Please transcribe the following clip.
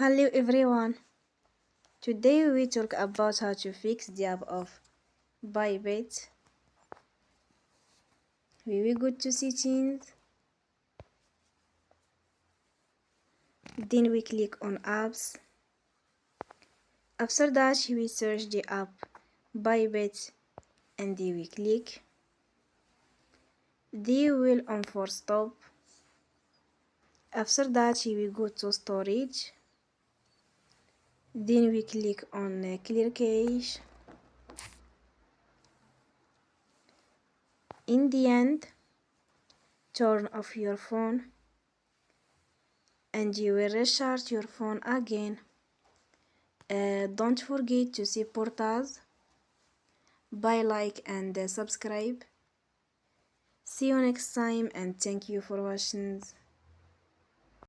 Hello everyone. Today we talk about how to fix the app of Bybit. We will go to settings. Then we click on apps. After that we search the app Bybit and then we click. Then we will on force stop. After that we go to storage. Then we click on clear cache. In the end, turn off your phone and you will restart your phone again. Don't forget to support us by like and subscribe. See you next time and thank you for watching.